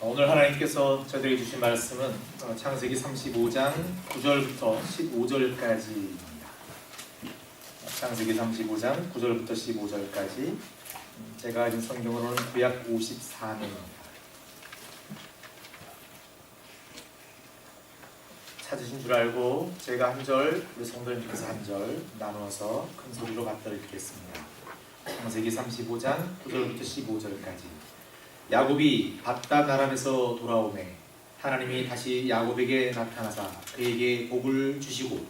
오늘 하나님께서 저희들에게 주신 말씀은 창세기 35장 9절부터 15절까지입니다. 창세기 35장 9절부터 15절까지 제가 가진 성경으로는 구약 54면입니다. 찾으신 줄 알고 제가 한 절, 우리 성도님께서 한 절 나누어서 큰 소리로 받들어 읽겠습니다. 창세기 35장 9절부터 15절까지. 야곱이 밧단 아람에서 돌아오매 하나님이 다시 야곱에게 나타나사 그에게 복을 주시고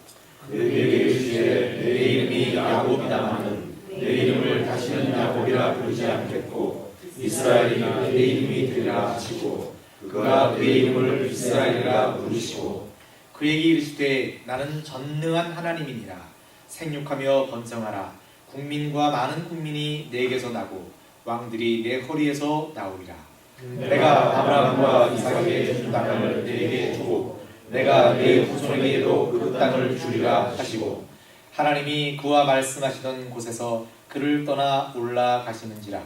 그에게 이르시되 내 이름이 야곱이다마는 내 이름을 다시는 야곱이라 부르지 않겠고 이스라엘이나 내 이름이 되리라 하시고 그가 그의 이름을 이스라엘이라 부르시고 그에게 이르시되 나는 전능한 하나님이니라. 생육하며 번성하라. 국민과 많은 국민이 내게서 나고 왕들이 내 허리에서 나오리라. 내가 아브라함과 이삭에게 준 땅을 내게 주고 내가 내 후손에게도 그 땅을 주리라 하시고 하나님이 그와 말씀하시던 곳에서 그를 떠나 올라가시는지라.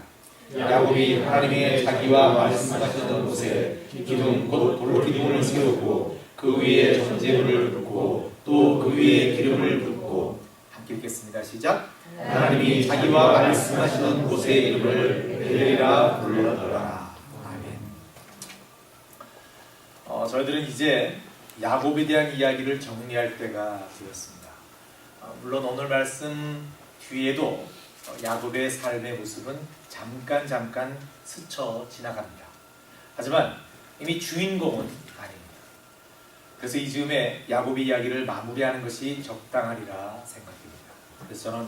야곱이 하나님의 자기와 말씀하시던 곳에 기둥 곧 돌기둥을 세우고 그 위에 전제물을 붓고 또 그 위에 기름을 붓고 함께 읽겠습니다. 시작. 하나님이 자기와 말씀하시던 곳의 이름을 베델이라 불렀더라. 아멘. 저희들은 이제 야곱에 대한 이야기를 정리할 때가 되었습니다. 물론 오늘 말씀 뒤에도 야곱의 삶의 모습은 잠깐 스쳐 지나갑니다. 하지만 이미 주인공은 아닙니다. 그래서 이 즈음에 야곱의 이야기를 마무리하는 것이 적당하리라 생각됩니다. 그래서 저는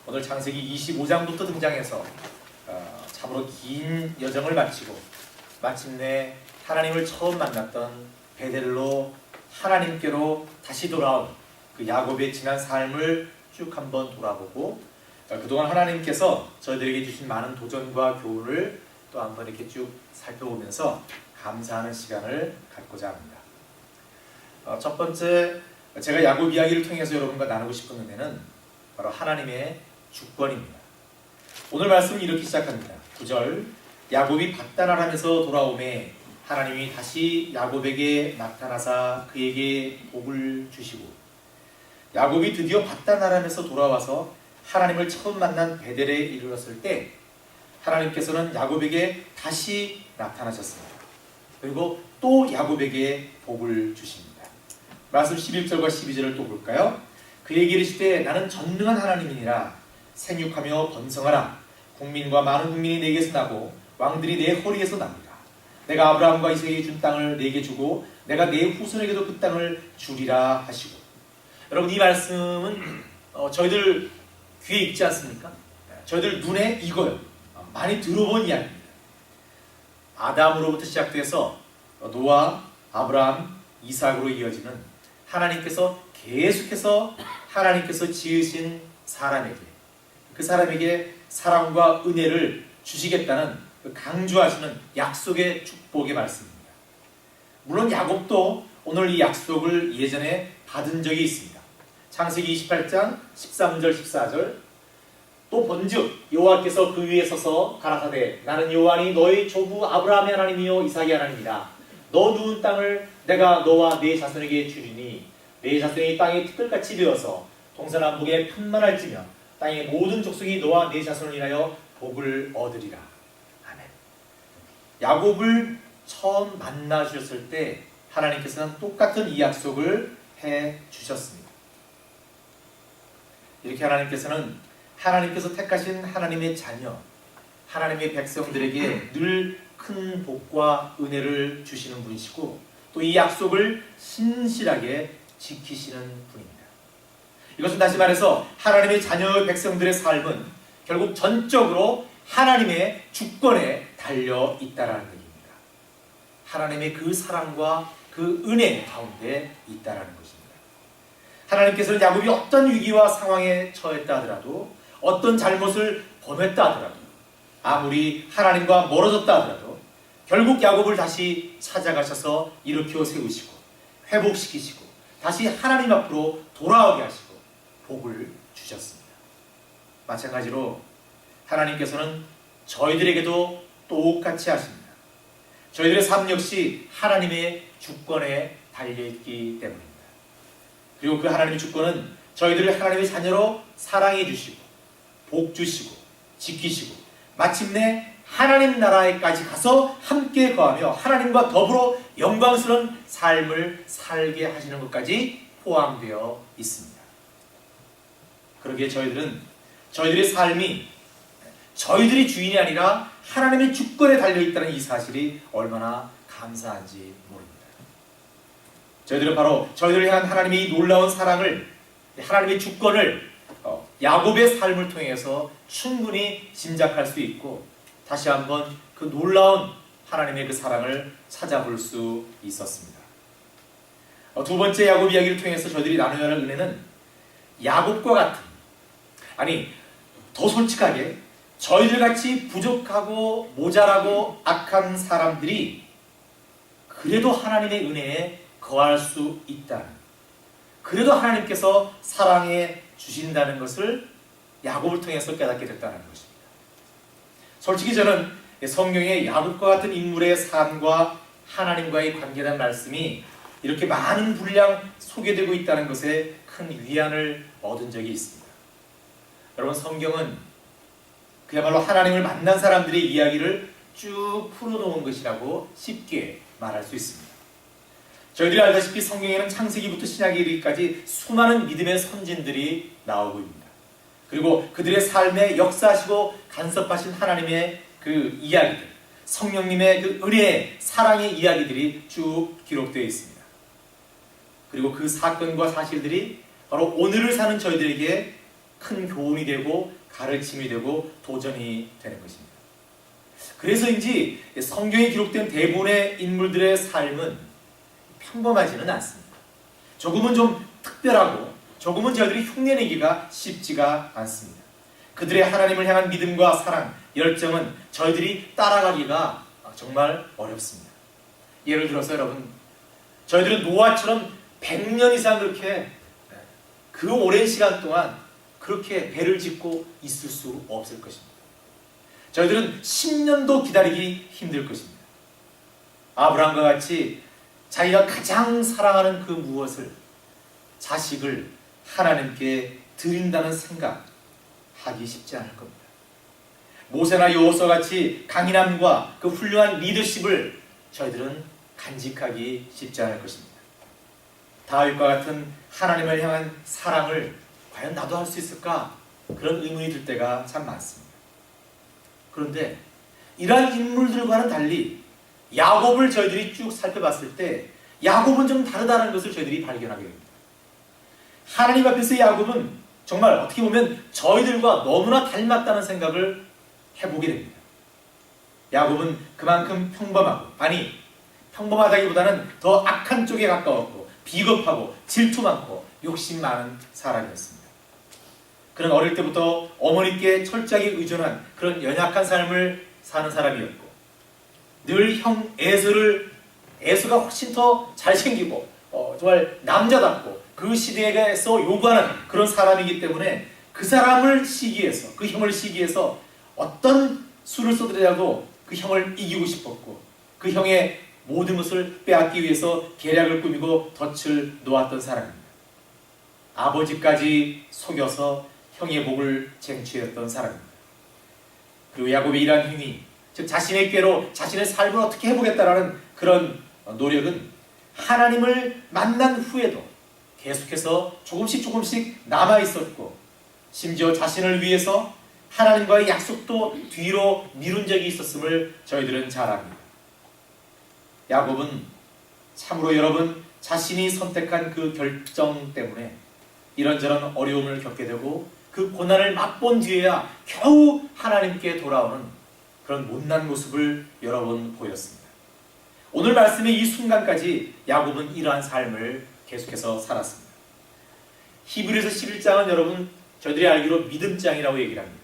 오늘 창세기 25장부터 등장해서 참으로 긴 여정을 마치고 마침내 하나님을 처음 만났던 베델로 하나님께로 다시 돌아온 그 야곱의 지난 삶을 쭉 한번 돌아보고 그동안 하나님께서 저희들에게 주신 많은 도전과 교훈을 또 한번 이렇게 쭉 살펴보면서 감사하는 시간을 갖고자 합니다. 첫 번째, 제가 야곱 이야기를 통해서 여러분과 나누고 싶은 은혜는 바로 하나님의 주권입니다. 오늘 말씀은 이렇게 시작합니다. 9절, 야곱이 밧단 아람에서 돌아오매 하나님이 다시 야곱에게 나타나사 그에게 복을 주시고. 야곱이 드디어 밧단 아람에서 돌아와서 하나님을 처음 만난 베델에 이르렀을 때 하나님께서는 야곱에게 다시 나타나셨습니다. 그리고 또 야곱에게 복을 주십니다. 말씀 11절과 12절을 또 볼까요? 그에게 이르시되 나는 전능한 하나님이니라. 생육하며 번성하라. 국민과 많은 국민이 내게서 나고 왕들이 내 허리에서 납니다. 내가 아브라함과 이삭에게 준 땅을 내게 주고 내가 내 후손에게도 그 땅을 주리라 하시고. 여러분, 이 말씀은 저희들 귀에 익지 않습니까? 저희들 눈에 익어요. 많이 들어본 이야기입니다. 아담으로부터 시작돼서 노아, 아브라함, 이삭으로 이어지는 하나님께서 계속해서 하나님께서 지으신 사람에게, 그 사람에게 사랑과 은혜를 주시겠다는 강조하시는 약속의 축복의 말씀입니다. 물론 야곱도 오늘 이 약속을 예전에 받은 적이 있습니다. 창세기 28장 13절 14절. 또 본즉 여호와께서 그 위에 서서 가라사대 나는 여호와니 너의 조부 아브라함의 하나님이요 이삭의 하나님이라. 너 누운 땅을 내가 너와 네 자손에게 주리니 네 자손이 땅의 티끌같이 되어서 동서남북에 분만할지며 땅의 모든 족속이 너와 네 자손을 인하여 복을 얻으리라. 아멘. 야곱을 처음 만나 주셨을 때 하나님께서는 똑같은 이 약속을 해 주셨습니다. 이렇게 하나님께서 택하신 하나님의 자녀, 하나님의 백성들에게 늘 큰 복과 은혜를 주시는 분이시고 또 이 약속을 신실하게 지키시는 분입니다. 이것은 다시 말해서 하나님의 자녀의 백성들의 삶은 결국 전적으로 하나님의 주권에 달려 있다라는 얘기입니다. 하나님의 그 사랑과 그 은혜 가운데 있다라는 것입니다. 하나님께서는 야곱이 어떤 위기와 상황에 처했다 하더라도 어떤 잘못을 범했다 하더라도 아무리 하나님과 멀어졌다 하더라도 결국 야곱을 다시 찾아가셔서 일으켜 세우시고 회복시키시고 다시 하나님 앞으로 돌아오게 하시고 복을 주셨습니다. 마찬가지로 하나님께서는 저희들에게도 똑같이 하십니다. 저희들의 삶 역시 하나님의 주권에 달려있기 때문입니다. 그리고 그 하나님의 주권은 저희들을 하나님의 자녀로 사랑해 주시고 복 주시고 지키시고 마침내 하나님 나라에까지 가서 함께 거하며 하나님과 더불어 영광스러운 삶을 살게 하시는 것까지 포함되어 있습니다. 그러기에 저희들의 삶이 저희들이 주인이 아니라 하나님의 주권에 달려있다는 이 사실이 얼마나 감사한지 모릅니다. 저희들은 바로 저희들을 향한 하나님의 이 놀라운 사랑을, 하나님의 주권을 야곱의 삶을 통해서 충분히 짐작할 수 있고 다시 한번 그 놀라운 하나님의 그 사랑을 찾아볼 수 있었습니다. 두 번째 야곱 이야기를 통해서 저희들이 나눠야 할 은혜는 야곱과 같은, 아니 더 솔직하게 저희들같이 부족하고 모자라고 악한 사람들이 그래도 하나님의 은혜에 거할 수 있다는, 그래도 하나님께서 사랑해 주신다는 것을 야곱을 통해서 깨닫게 됐다는 것입니다. 솔직히 저는 성경의 야곱과 같은 인물의 삶과 하나님과의 관계라는 말씀이 이렇게 많은 분량 소개되고 있다는 것에 큰 위안을 얻은 적이 있습니다. 여러분, 성경은 그야말로 하나님을 만난 사람들의 이야기를 쭉 풀어놓은 것이라고 쉽게 말할 수 있습니다. 저희들이 알다시피 성경에는 창세기부터 신약에 이르기까지 수많은 믿음의 선진들이 나오고 있습니다. 그리고 그들의 삶에 역사하시고 간섭하신 하나님의 그 이야기들, 성령님의 그 은혜의 사랑의 이야기들이 쭉 기록되어 있습니다. 그리고 그 사건과 사실들이 바로 오늘을 사는 저희들에게 큰 교훈이 되고 가르침이 되고 도전이 되는 것입니다. 그래서인지 성경에 기록된 대부분의 인물들의 삶은 평범하지는 않습니다. 조금은 좀 특별하고 조금은 저희들이 흉내내기가 쉽지가 않습니다. 그들의 하나님을 향한 믿음과 사랑, 열정은 저희들이 따라가기가 정말 어렵습니다. 예를 들어서 여러분, 저희들은 노아처럼 100년 이상 그렇게 그 오랜 시간 동안 그렇게 배를 짓고 있을 수 없을 것입니다. 저희들은 10년도 기다리기 힘들 것입니다. 아브라함과 같이 자기가 가장 사랑하는 그 무엇을, 자식을 하나님께 드린다는 생각 하기 쉽지 않을 겁니다. 모세나 여호수아 같이 강인함과 그 훌륭한 리더십을 저희들은 간직하기 쉽지 않을 것입니다. 다윗과 같은 하나님을 향한 사랑을 과연 나도 할 수 있을까? 그런 의문이 들 때가 참 많습니다. 그런데 이러한 인물들과는 달리 야곱을 저희들이 쭉 살펴봤을 때 야곱은 좀 다르다는 것을 저희들이 발견하게 됩니다. 하나님 앞에서 야곱은 정말 어떻게 보면 저희들과 너무나 닮았다는 생각을 해보게 됩니다. 야곱은 그만큼 평범하고, 아니 평범하다기보다는 더 악한 쪽에 가까웠고 비겁하고 질투 많고 욕심 많은 사람이었습니다. 그는 어릴 때부터 어머니께 철저하게 의존한 그런 연약한 삶을 사는 사람이었고 늘 형 에서가 훨씬 더 잘생기고 정말 남자답고 그 시대에서 요구하는 그런 사람이기 때문에 그 사람을 시기해서, 그 형을 시기해서 어떤 수를 써더라도 그 형을 이기고 싶었고 그 형의 모든 것을 빼앗기 위해서 계략을 꾸미고 덫을 놓았던 사람입니다. 아버지까지 속여서 형의 복을 쟁취했던 사람입니다. 그리고 야곱의 이러한 행위, 즉 자신의 꾀로 자신의 삶을 어떻게 해보겠다라는 그런 노력은 하나님을 만난 후에도 계속해서 조금씩 남아있었고 심지어 자신을 위해서 하나님과의 약속도 뒤로 미룬 적이 있었음을 저희들은 잘 압니다. 야곱은 참으로 여러분 자신이 선택한 그 결정 때문에 이런저런 어려움을 겪게 되고 그 고난을 맛본 뒤에야 겨우 하나님께 돌아오는 그런 못난 모습을 여러 번 보였습니다. 오늘 말씀의 이 순간까지 야곱은 이러한 삶을 계속해서 살았습니다. 히브리서 11장은 여러분 저희들이 알기로 믿음장이라고 얘기를 합니다.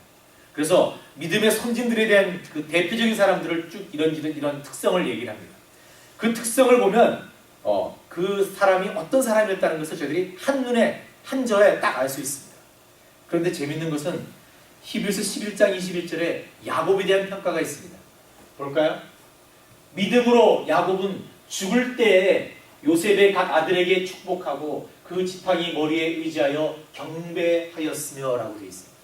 그래서 믿음의 선진들에 대한 그 대표적인 사람들을 쭉 이런 특성을 얘기를 합니다. 그 특성을 보면 그 사람이 어떤 사람이었다는 것을 저희들이 한눈에 한절에 딱 알 수 있습니다. 그런데 재밌는 것은 히브리서 11장 21절에 야곱에 대한 평가가 있습니다. 볼까요? 믿음으로 야곱은 죽을 때에 요셉의 각 아들에게 축복하고 그 지팡이 머리에 의지하여 경배하였으며 라고 되어 있습니다.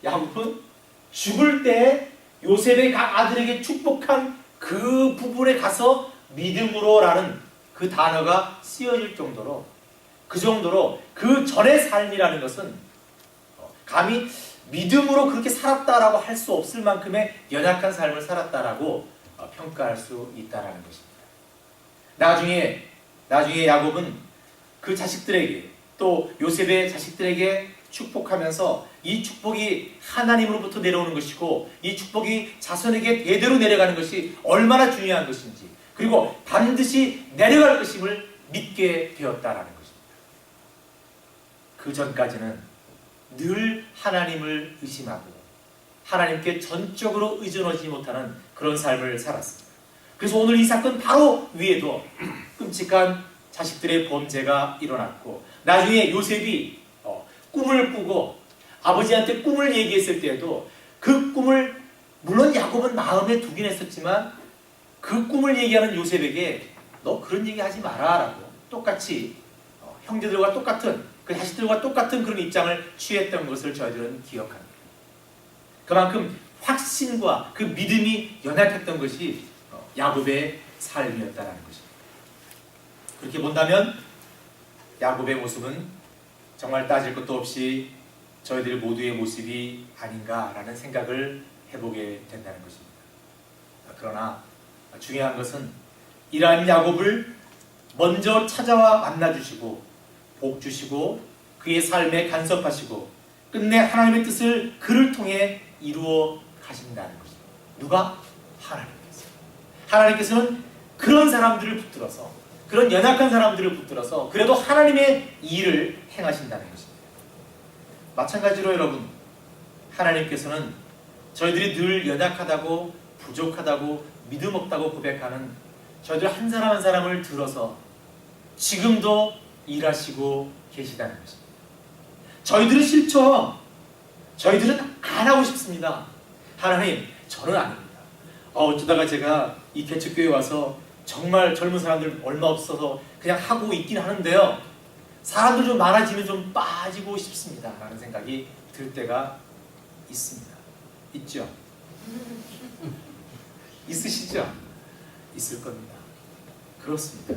야곱은 죽을 때에 요셉의 각 아들에게 축복한 그 부분에 가서 믿음으로 라는 그 단어가 쓰여질 정도로, 그 정도로 그 전의 삶이라는 것은 감히 믿음으로 그렇게 살았다라고 할 수 없을 만큼의 연약한 삶을 살았다라고 평가할 수 있다라는 것입니다. 나중에 야곱은 그 자식들에게 또 요셉의 자식들에게 축복하면서 이 축복이 하나님으로부터 내려오는 것이고 이 축복이 자손에게 대대로 내려가는 것이 얼마나 중요한 것인지, 그리고 반드시 내려갈 것임을 믿게 되었다라는 것입니다. 그 전까지는 늘 하나님을 의심하고 하나님께 전적으로 의존하지 못하는 그런 삶을 살았습니다. 그래서 오늘 이 사건 바로 위에도 끔찍한 자식들의 범죄가 일어났고, 나중에 요셉이 꿈을 꾸고 아버지한테 꿈을 얘기했을 때에도 그 꿈을, 물론 야곱은 마음에 두긴 했었지만 그 꿈을 얘기하는 요셉에게 너 그런 얘기 하지 마라 라고 똑같이 형제들과 똑같은, 그 자식들과 똑같은 그런 입장을 취했던 것을 저희들은 기억합니다. 그만큼 확신과 그 믿음이 연약했던 것이 야곱의 삶이었다는 것입니다. 그렇게 본다면 야곱의 모습은 정말 따질 것도 없이 저희들 모두의 모습이 아닌가라는 생각을 해보게 된다는 것입니다. 그러나 중요한 것은 이러한 야곱을 먼저 찾아와 만나주시고 복 주시고 그의 삶에 간섭하시고 끝내 하나님의 뜻을 그를 통해 이루어 가신다는 것입니다. 누가? 하나님께서. 하나님께서는 그런 사람들을 붙들어서, 그런 연약한 사람들을 붙들어서 그래도 하나님의 일을 행하신다는 것입니다. 마찬가지로 여러분, 하나님께서는 저희들이 늘 연약하다고 부족하다고 믿음 없다고 고백하는 저희들 한 사람 한 사람을 들어서 지금도 일하시고 계시다는 것입니다. 저희들은 싫죠. 저희들은 안 하고 싶습니다. 하나님, 저는 아닙니다. 어쩌다가 제가 이 개척교회 와서 정말 젊은 사람들 얼마 없어서 그냥 하고 있긴 하는데요, 사람들 좀 많아지면 좀 빠지고 싶습니다 라는 생각이 들 때가 있습니다. 있죠? 있으시죠? 있을 겁니다. 그렇습니다.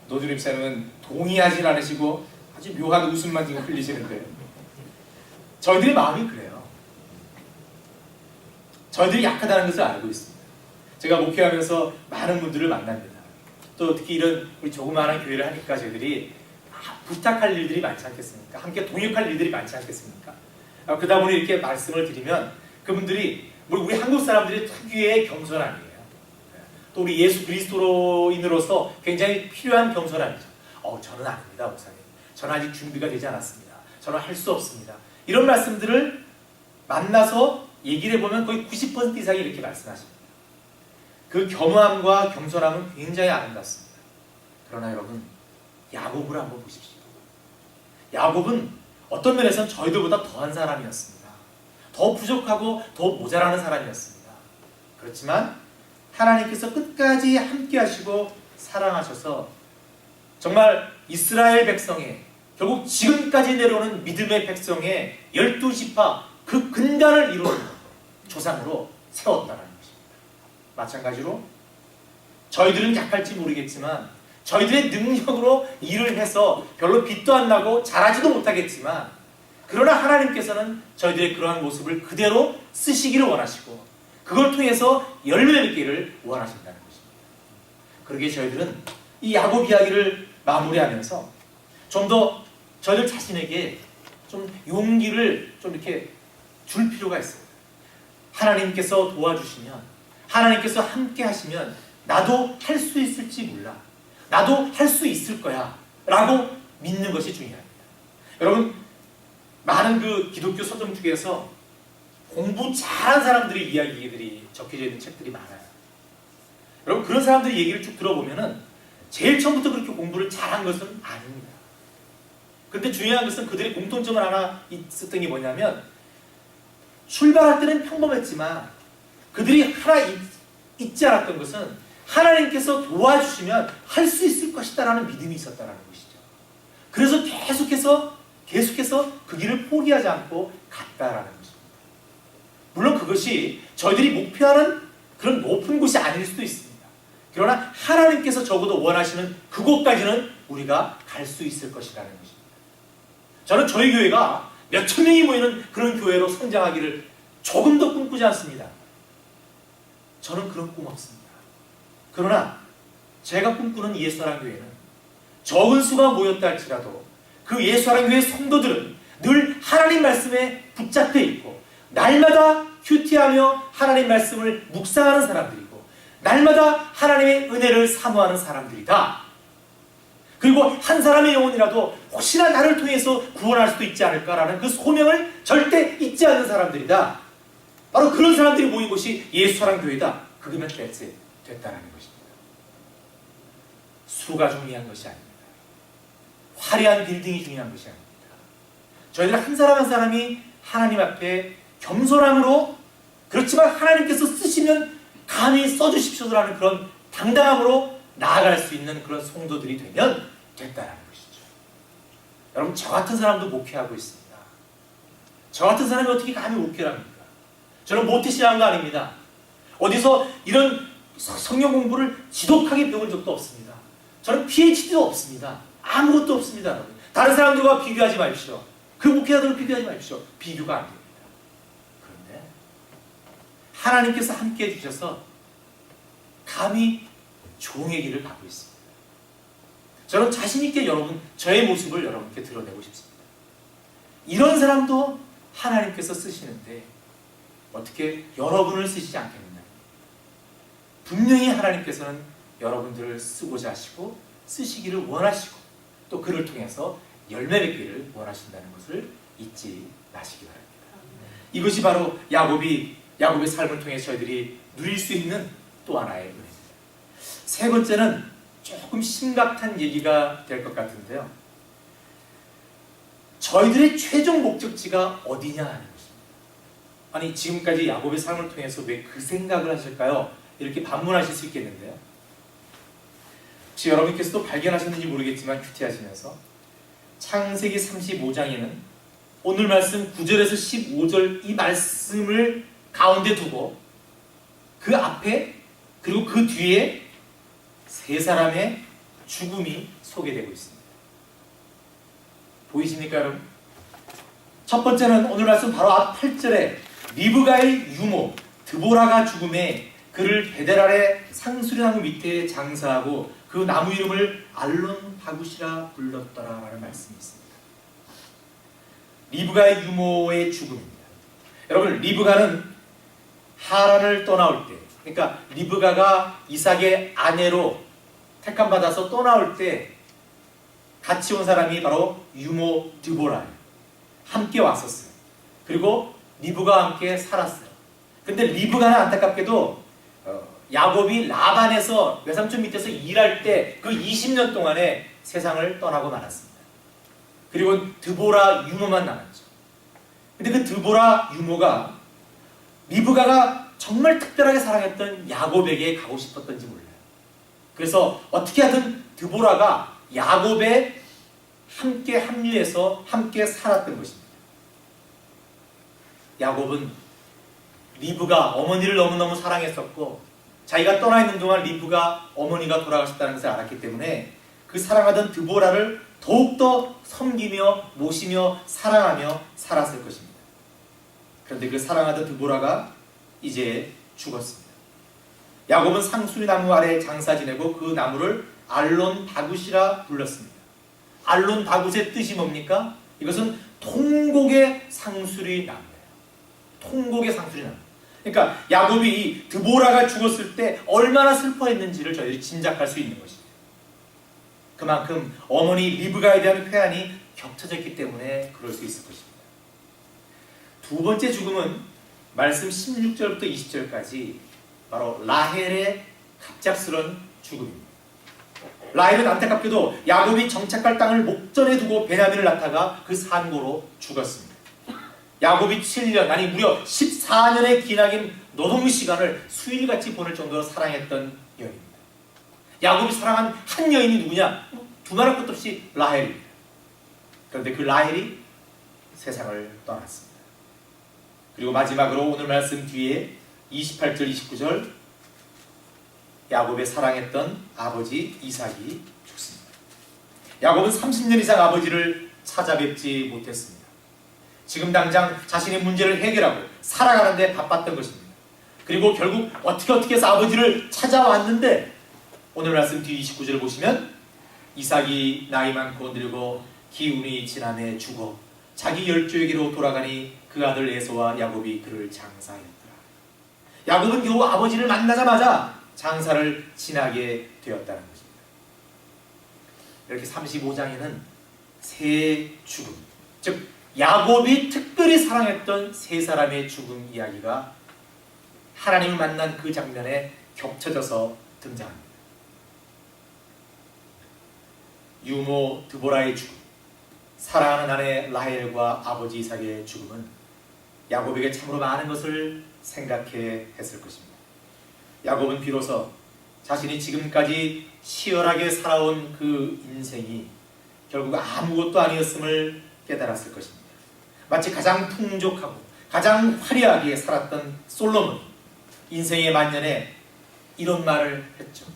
노준입 사님은 동의하지 않으시고 아주 묘한 웃음만 지금 흘리시는데요, 저희들의 마음이 그래요. 저희들이 약하다는 것을 알고 있습니다. 제가 목회하면서 많은 분들을 만납니다. 또 특히 이런 우리 조그마한 교회를 하니까 저희들이 부탁할 일들이 많지 않겠습니까? 함께 동역할 일들이 많지 않겠습니까? 그러다 보니 이렇게 말씀을 드리면 그분들이, 우리 한국 사람들이 특유의 겸손함이에요. 또 우리 예수 그리스도인으로서 굉장히 필요한 겸손함이죠. 저는 아닙니다, 목사님. 저는 아직 준비가 되지 않았습니다. 저는 할 수 없습니다. 이런 말씀들을 만나서 얘기를 해보면 거의 90% 이상이 이렇게 말씀하십니다. 그 겸허함과 겸손함은 굉장히 아름답습니다. 그러나 여러분, 야곱을 한번 보십시오. 야곱은 어떤 면에서는 저희들보다 더한 사람이었습니다. 더 부족하고 더 모자라는 사람이었습니다. 그렇지만 하나님께서 끝까지 함께 하시고 사랑하셔서 정말 이스라엘 백성의, 결국 지금까지 내려오는 믿음의 백성의 12지파 그 근간을 이루는 조상으로 세웠다는 것입니다. 마찬가지로 저희들은 약할지 모르겠지만 저희들의 능력으로 일을 해서 별로 빛도 안 나고 잘하지도 못하겠지만, 그러나 하나님께서는 저희들의 그러한 모습을 그대로 쓰시기를 원하시고 그걸 통해서 열매 맺기를 원하신다는 것입니다. 그러기에 저희들은 이 야곱 이야기를 마무리하면서 좀 더 저희들 자신에게 좀 용기를 좀 이렇게 줄 필요가 있어요. 하나님께서 도와주시면, 하나님께서 함께 하시면 나도 할 수 있을지 몰라, 나도 할 수 있을 거야 라고 믿는 것이 중요합니다. 여러분, 많은 그 기독교 서점 중에서 공부 잘한 사람들의 이야기들이 적혀져 있는 책들이 많아요. 여러분, 그런 사람들의 얘기를 쭉 들어보면은 제일 처음부터 그렇게 공부를 잘한 것은 아닙니다. 그런데 중요한 것은 그들의 공통점을 하나 있었던 게 뭐냐면, 출발할 때는 평범했지만 그들이 하나 잊지 않았던 것은 하나님께서 도와주시면 할 수 있을 것이다라는 믿음이 있었다라는 것이죠. 그래서 계속해서 그 길을 포기하지 않고 갔다라는 것입니다. 물론 그것이 저희들이 목표하는 그런 높은 곳이 아닐 수도 있습니다. 그러나 하나님께서 적어도 원하시는 그곳까지는 우리가 갈 수 있을 것이라는 것입니다. 저는 저희 교회가 몇천 명이 모이는 그런 교회로 성장하기를 조금 더 꿈꾸지 않습니다. 저는 그런 꿈 없습니다. 그러나 제가 꿈꾸는 예수사랑 교회는 적은 수가 모였다 할지라도 그 예수사랑 교회 성도들은 늘 하나님 말씀에 붙잡혀 있고 날마다 큐티하며 하나님 말씀을 묵상하는 사람들이고 날마다 하나님의 은혜를 사모하는 사람들이다. 그리고 한 사람의 영혼이라도 혹시나 나를 통해서 구원할 수도 있지 않을까라는 그 소명을 절대 잊지 않는 사람들이다. 바로 그런 사람들이 모인 곳이 예수사랑 교회다. 그거면 됐다라는 것입니다. 수가 중요한 것이 아닙니다. 화려한 빌딩이 중요한 것이 아닙니다. 저희들 한 사람 한 사람이 하나님 앞에 겸손함으로, 그렇지만 하나님께서 쓰시면 감히 써주십시오라는 그런 당당함으로 나아갈 수 있는 그런 성도들이 되면 됐다라는 것이죠. 여러분, 저 같은 사람도 목회하고 있습니다. 저 같은 사람이 어떻게 감히 목회를 합니까? 저는 모태신앙도 아닙니다. 어디서 이런 성경 공부를 지독하게 배운 적도 없습니다. 저는 PhD도 없습니다. 아무것도 없습니다. 여러분. 다른 사람들과 비교하지 마십시오. 그 목회자들과 비교하지 마십시오. 비교가 안 됩니다. 그런데 하나님께서 함께 해주셔서 감히 종의 길을 가고 있습니다. 저는 자신있게 저의 모습을 여러분께 드러내고 싶습니다. 이런 사람도 하나님께서 쓰시는데 어떻게 여러분을 쓰시지 않겠느냐. 분명히 하나님께서는 여러분들을 쓰고자 하시고 쓰시기를 원하시고 또 그를 통해서 열매 맺기를 원하신다는 것을 잊지 마시기 바랍니다. 이것이 바로 야곱의 삶을 통해 저희들이 누릴 수 있는 또 하나의 은혜입니다. 세 번째는 조금 심각한 얘기가 될 것 같은데요. 저희들의 최종 목적지가 어디냐 하는 것입니다. 아니, 지금까지 야곱의 삶을 통해서 왜 그 생각을 하실까요? 이렇게 반문하실 수 있겠는데요. 혹시 여러분께서도 발견하셨는지 모르겠지만 큐티하시면서 창세기 35장에는 오늘 말씀 9절에서 15절 이 말씀을 가운데 두고 그 앞에 그리고 그 뒤에 세 사람의 죽음이 소개되고 있습니다. 보이십니까, 여러분? 첫 번째는 오늘 말씀 바로 앞 8절에 리브가의 유모 드보라가 죽음에 그를 베델 아래 상수리나무 밑에 장사하고 그 나무 이름을 알론 바굿이라 불렀더라라는 말씀이 있습니다. 리브가의 유모의 죽음입니다. 여러분, 리브가는 하란을 떠나올 때, 그러니까 리브가가 이삭의 아내로 택함받아서 떠나올 때 같이 온 사람이 바로 유모 드보라예요. 함께 왔었어요. 그리고 리브가와 함께 살았어요. 근데 리브가는 안타깝게도 야곱이 라반에서 외삼촌 밑에서 일할 때 그 20년 동안에 세상을 떠나고 말았습니다. 그리고 드보라 유모만 남았죠. 근데 그 드보라 유모가 리브가가 정말 특별하게 사랑했던 야곱에게 가고 싶었던지 몰라요. 그래서 어떻게 하든 드보라가 야곱에 함께 합류해서 함께 살았던 것입니다. 야곱은 리브가 어머니를 너무너무 사랑했었고 자기가 떠나 있는 동안 리브가 어머니가 돌아가셨다는 것을 알았기 때문에 그 사랑하던 드보라를 더욱더 섬기며 모시며 사랑하며 살았을 것입니다. 그런데 그 사랑하던 드보라가 이제 죽었습니다. 야곱은 상수리 나무 아래 장사 지내고 그 나무를 알론 바굿이라 불렀습니다. 알론 바굿의 뜻이 뭡니까? 이것은 통곡의 상수리 나무예요. 통곡의 상수리 나무. 그러니까 야곱이 이 드보라가 죽었을 때 얼마나 슬퍼했는지를 저희들이 짐작할 수 있는 것입니다. 그만큼 어머니 리브가에 대한 회한이 겹쳐졌기 때문에 그럴 수 있을 것입니다. 두 번째 죽음은 말씀 16절부터 20절까지 바로 라헬의 갑작스런 죽음입니다. 라헬은 안타깝게도 야곱이 정착할 땅을 목전에 두고 베냐민을 낳다가 그 산고로 죽었습니다. 야곱이 7년, 아니 무려 14년의 기나긴 노동 시간을 수일같이 보낼 정도로 사랑했던 여인입니다. 야곱이 사랑한 한 여인이 누구냐? 두말할 것도 없이 라헬입니다. 그런데 그 라헬이 세상을 떠났습니다. 그리고 마지막으로 오늘 말씀 뒤에 28절 29절 야곱의 사랑했던 아버지 이삭이 죽습니다. 야곱은 30년 이상 아버지를 찾아뵙지 못했습니다. 지금 당장 자신의 문제를 해결하고 살아가는 데 바빴던 것입니다. 그리고 결국 어떻게 해서 아버지를 찾아왔는데 오늘 말씀 뒤 29절을 보시면 이삭이 나이 많고 늙어 기운이 지남에 죽어 자기 열조에게로 돌아가니 그 아들 에서와 야곱이 그를 장사하였더라. 야곱은 겨우 아버지를 만나자마자 장사를 지나게 되었다는 것입니다. 이렇게 35장에는 세 죽음, 즉 야곱이 특별히 사랑했던 세 사람의 죽음 이야기가 하나님을 만난 그 장면에 겹쳐져서 등장합니다. 유모 드보라의 죽음, 사랑하는 아내 라헬과 아버지 이삭의 죽음은 야곱에게 참으로 많은 것을 생각해 했을 것입니다. 야곱은 비로소 자신이 지금까지 치열하게 살아온 그 인생이 결국 아무것도 아니었음을 깨달았을 것입니다. 마치 가장 풍족하고 가장 화려하게 살았던 솔로몬이 인생의 만년에 이런 말을 했죠.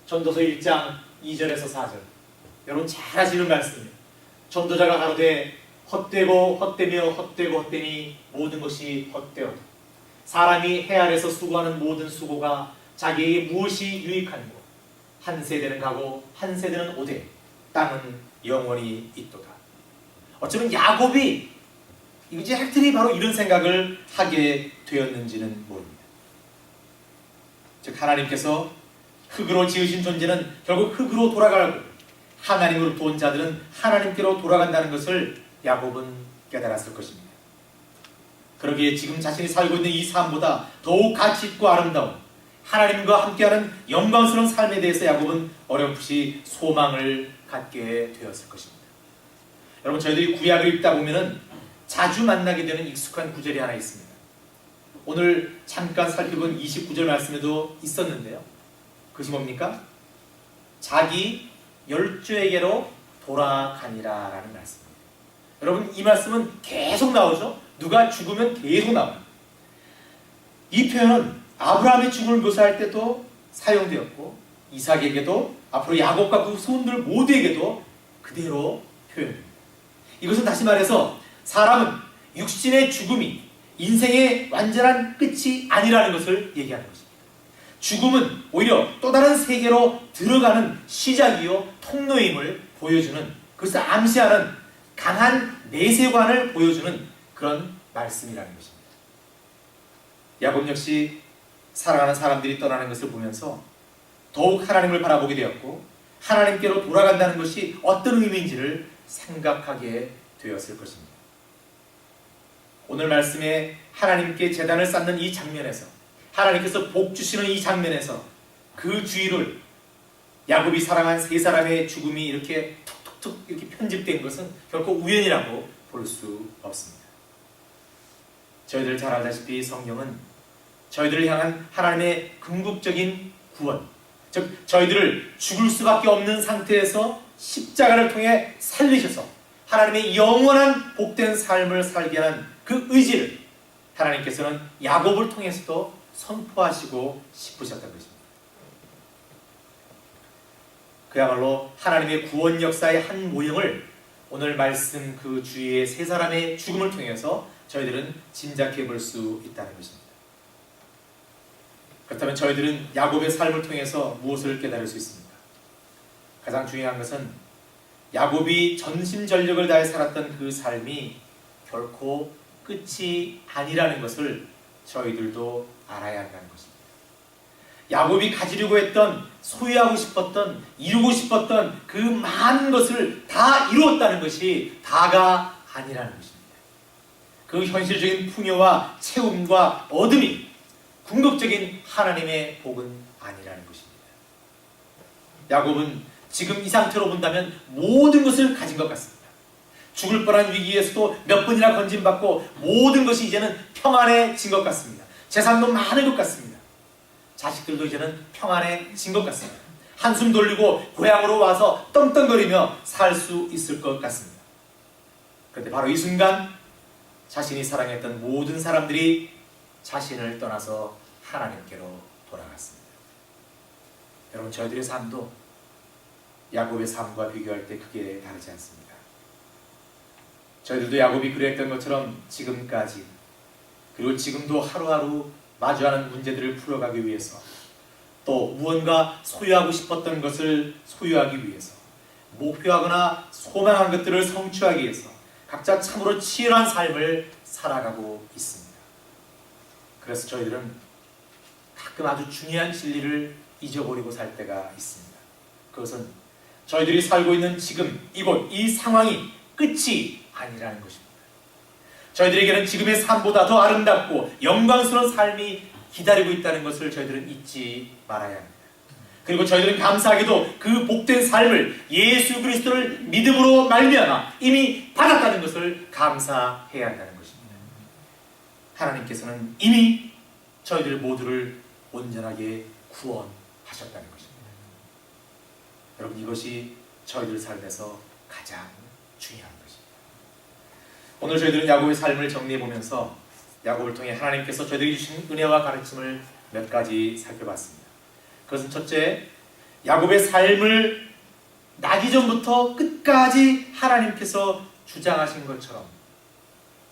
전도서 1장 2절에서 4절. 여러분 잘 아시는 말씀이에요. 전도자가 가로되 헛되고 헛되며 헛되고 헛되니 모든 것이 헛되어도 사람이 해 아래서 수고하는 모든 수고가 자기에게 무엇이 유익한고 한 세대는 가고 한 세대는 오되 땅은 영원히 있도다. 어쩌면 야곱이 이제 바로 이런 생각을 하게 되었는지는 모릅니다. 즉 하나님께서 흙으로 지으신 존재는 결국 흙으로 돌아가고 하나님으로부터 온 자들은 하나님께로 돌아간다는 것을 야곱은 깨달았을 것입니다. 그러기에 지금 자신이 살고 있는 이 삶보다 더욱 가치 있고 아름다운 하나님과 함께하는 영광스러운 삶에 대해서 야곱은 어렴풋이 소망을 갖게 되었을 것입니다. 여러분 저희들이 구약을 읽다 보면은 자주 만나게 되는 익숙한 구절이 하나 있습니다. 오늘 잠깐 살펴본 29절 말씀에도 있었는데요. 그것이 뭡니까? 자기 열조에게로 돌아가니라 라는 말씀입니다. 여러분 이 말씀은 계속 나오죠. 누가 죽으면 계속 나와요. 이 표현은 아브라함의 죽음을 묘사할 때도 사용되었고 이삭에게도 앞으로 야곱과 그 후손들 모두에게도 그대로 표현됩니다. 이것은 다시 말해서 사람은 육신의 죽음이 인생의 완전한 끝이 아니라는 것을 얘기하는 것입니다. 죽음은 오히려 또 다른 세계로 들어가는 시작이요 통로임을 보여주는, 그것을 암시하는 강한 내세관을 보여주는 그런 말씀이라는 것입니다. 야곱 역시 사랑하는 사람들이 떠나는 것을 보면서 더욱 하나님을 바라보게 되었고 하나님께로 돌아간다는 것이 어떤 의미인지를 생각하게 되었을 것입니다. 오늘 말씀에 하나님께 제단을 쌓는 이 장면에서, 하나님께서 복 주시는 이 장면에서 그 주의를 야곱이 사랑한 세 사람의 죽음이 이렇게 툭툭툭 이렇게 편집된 것은 결코 우연이라고 볼 수 없습니다. 저희들 잘 알다시피 성경은 저희들을 향한 하나님의 궁극적인 구원, 즉 저희들을 죽을 수밖에 없는 상태에서 십자가를 통해 살리셔서 하나님의 영원한 복된 삶을 살게 하는 그 의지를 하나님께서는 야곱을 통해서도 선포하시고 싶으셨던 것입니다. 그야말로 하나님의 구원 역사의 한 모형을 오늘 말씀 그 주위의 세 사람의 죽음을 통해서 저희들은 짐작해 볼 수 있다는 것입니다. 그렇다면 저희들은 야곱의 삶을 통해서 무엇을 깨달을 수 있습니까? 가장 중요한 것은 야곱이 전심전력을 다해 살았던 그 삶이 결코 끝이 아니라는 것을 저희들도 알아야 한다는 것입니다. 야곱이 가지려고 했던, 소유하고 싶었던, 이루고 싶었던 그 많은 것을 다 이루었다는 것이 다가 아니라는 것입니다. 그 현실적인 풍요와 채움과 얻음이 궁극적인 하나님의 복은 아니라는 것입니다. 야곱은 지금 이 상태로 본다면 모든 것을 가진 것 같습니다. 죽을 뻔한 위기에서도 몇 번이나 건진받고 모든 것이 이제는 평안해진 것 같습니다. 재산도 많은 것 같습니다. 자식들도 이제는 평안해진 것 같습니다. 한숨 돌리고 고향으로 와서 떵떵거리며 살 수 있을 것 같습니다. 그런데 바로 이 순간 자신이 사랑했던 모든 사람들이 자신을 떠나서 하나님께로 돌아갔습니다. 여러분, 저희들의 삶도 야곱의 삶과 비교할 때 크게 다르지 않습니다. 저희들도 야곱이 그랬던 것처럼 지금까지, 그리고 지금도 하루하루 마주하는 문제들을 풀어가기 위해서, 또 무언가 소유하고 싶었던 것을 소유하기 위해서, 목표하거나 소망한 것들을 성취하기 위해서 각자 참으로 치열한 삶을 살아가고 있습니다. 그래서 저희들은 가끔 아주 중요한 진리를 잊어버리고 살 때가 있습니다. 그것은 저희들이 살고 있는 지금 이곳, 이 상황이 끝이 아니라는 것입니다. 저희들에게는 지금의 삶보다 더 아름답고 영광스러운 삶이 기다리고 있다는 것을 저희들은 잊지 말아야 합니다. 그리고 저희들은 감사하게도 그 복된 삶을 예수 그리스도를 믿음으로 말미암아 이미 받았다는 것을 감사해야 한다는 것입니다. 하나님께서는 이미 저희들 모두를 온전하게 구원하셨다는 것입니다. 여러분, 이것이 저희들 삶에서 가장 중요한 것입니다. 오늘 저희들은 야곱의 삶을 정리해보면서 야곱을 통해 하나님께서 저희들에게 주신 은혜와 가르침을 몇 가지 살펴봤습니다. 그것은 첫째, 야곱의 삶을 나기 전부터 끝까지 하나님께서 주장하신 것처럼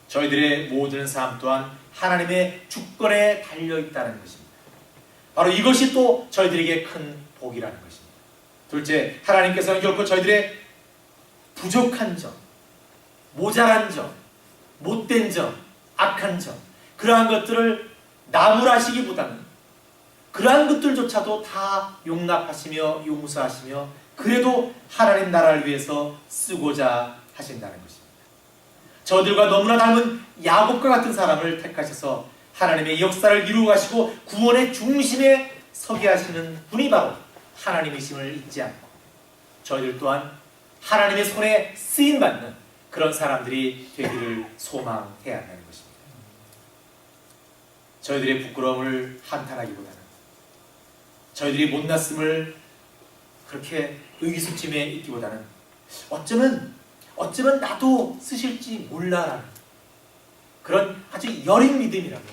저희들의 모든 삶 또한 하나님의 주권에 달려있다는 것입니다. 바로 이것이 또 저희들에게 큰 복이라는 것입니다. 둘째, 하나님께서는 결코 저희들의 부족한 점, 모자란 점, 못된 점, 악한 점, 그러한 것들을 나무라시기보다는 그러한 것들조차도 다 용납하시며 용서하시며 그래도 하나님 나라를 위해서 쓰고자 하신다는 것입니다. 저들과 너무나 닮은 야곱과 같은 사람을 택하셔서 하나님의 역사를 이루어 가시고 구원의 중심에 서게 하시는 분이 바로 하나님이심을 잊지 않고 저희들 또한 하나님의 손에 쓰임받는 그런 사람들이 되기를 소망해야 한다는 것입니다. 저희들의 부끄러움을 한탄하기보다는 저희들이 못났음을 그렇게 의기소침해 있기보다는 어쩌면 나도 쓰실지 몰라라는 그런 아주 여린 믿음이라도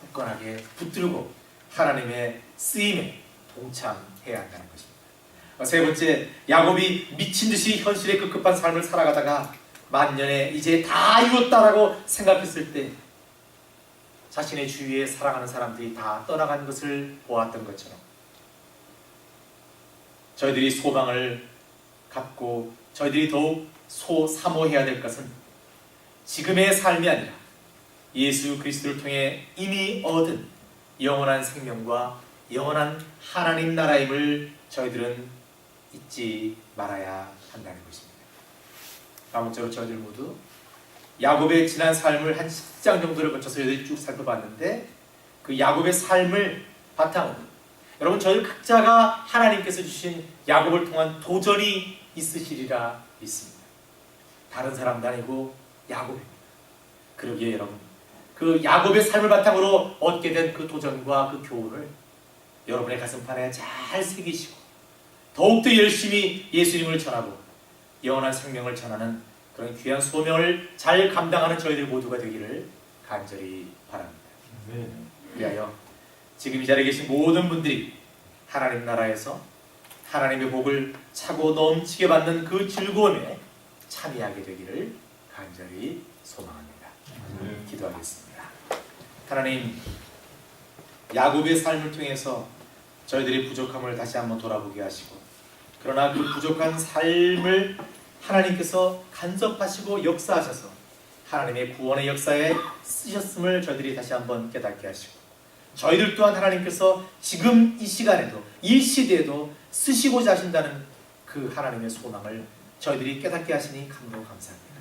굳건하게 붙들고 하나님의 쓰임에 동참해야 한다는 것입니다. 세 번째, 야곱이 미친 듯이 현실의 급급한 삶을 살아가다가 만년에 이제 다 이뤘다라고 생각했을 때 자신의 주위에 사랑하는 사람들이 다 떠나간 것을 보았던 것처럼 저희들이 소망을 갖고 저희들이 더욱 사모해야 될 것은 지금의 삶이 아니라 예수 그리스도를 통해 이미 얻은 영원한 생명과 영원한 하나님 나라임을 저희들은 잊지 말아야 한다는 것입니다. 아무쪼록 저희들 모두 야곱의 지난 삶을 한 10장 정도를 거쳐서 저희들이 쭉 살펴봤는데 그 야곱의 삶을 바탕으로 여러분 저희 각자가 하나님께서 주신 야곱을 통한 도전이 있으시리라 믿습니다. 다른 사람도 아니고 야곱입니다. 그러기에 여러분 그 야곱의 삶을 바탕으로 얻게 된 그 도전과 그 교훈을 여러분의 가슴판에 잘 새기시고 더욱더 열심히 예수님을 전하고 영원한 생명을 전하는 그런 귀한 소명을 잘 감당하는 저희들 모두가 되기를 간절히 바랍니다. 위하여 지금 이 자리에 계신 모든 분들이 하나님 나라에서 하나님의 복을 차고 넘치게 받는 그 즐거움에 참여하게 되기를 간절히 소망합니다. 기도하겠습니다. 하나님, 야곱의 삶을 통해서 저희들의 부족함을 다시 한번 돌아보게 하시고 그러나 그 부족한 삶을 하나님께서 간섭하시고 역사하셔서 하나님의 구원의 역사에 쓰셨음을 저희들이 다시 한번 깨닫게 하시고 저희들 또한 하나님께서 지금 이 시간에도 이 시대에도 쓰시고자 하신다는 그 하나님의 소망을 저희들이 깨닫게 하시니 감동 감사합니다.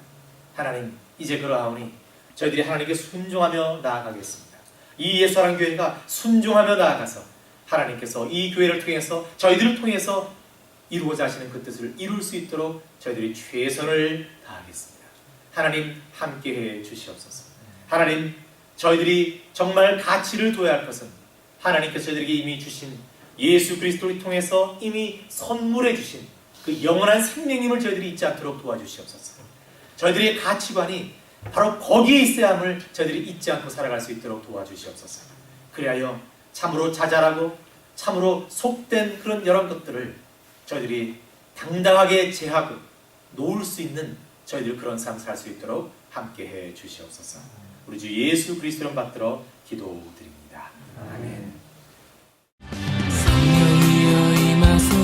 하나님, 이제 그러하오니 저희들이 하나님께 순종하며 나아가겠습니다. 이 예수사랑교회가 순종하며 나아가서 하나님께서 이 교회를 통해서 저희들을 통해서 이루고자 하시는 그 뜻을 이룰 수 있도록 저희들이 최선을 다하겠습니다. 하나님 함께해 주시옵소서. 하나님, 저희들이 정말 가치를 둬야 할 것은 하나님께서 저희들에게 이미 주신 예수 그리스도를 통해서 이미 선물해 주신 그 영원한 생명임을 저희들이 잊지 않도록 도와주시옵소서. 저희들의 가치관이 바로 거기에 있어야 함을 저희들이 잊지 않고 살아갈 수 있도록 도와주시옵소서. 그리하여 참으로 자잘하고 참으로 속된 그런 여러 것들을 저희들이 당당하게 제하고 놓을 수 있는 저희들 그런 삶 살 수 있도록 함께해 주시옵소서. 우리 주 예수 그리스도를 받들어 기도드립니다. 아멘. 성령이여 임하소서.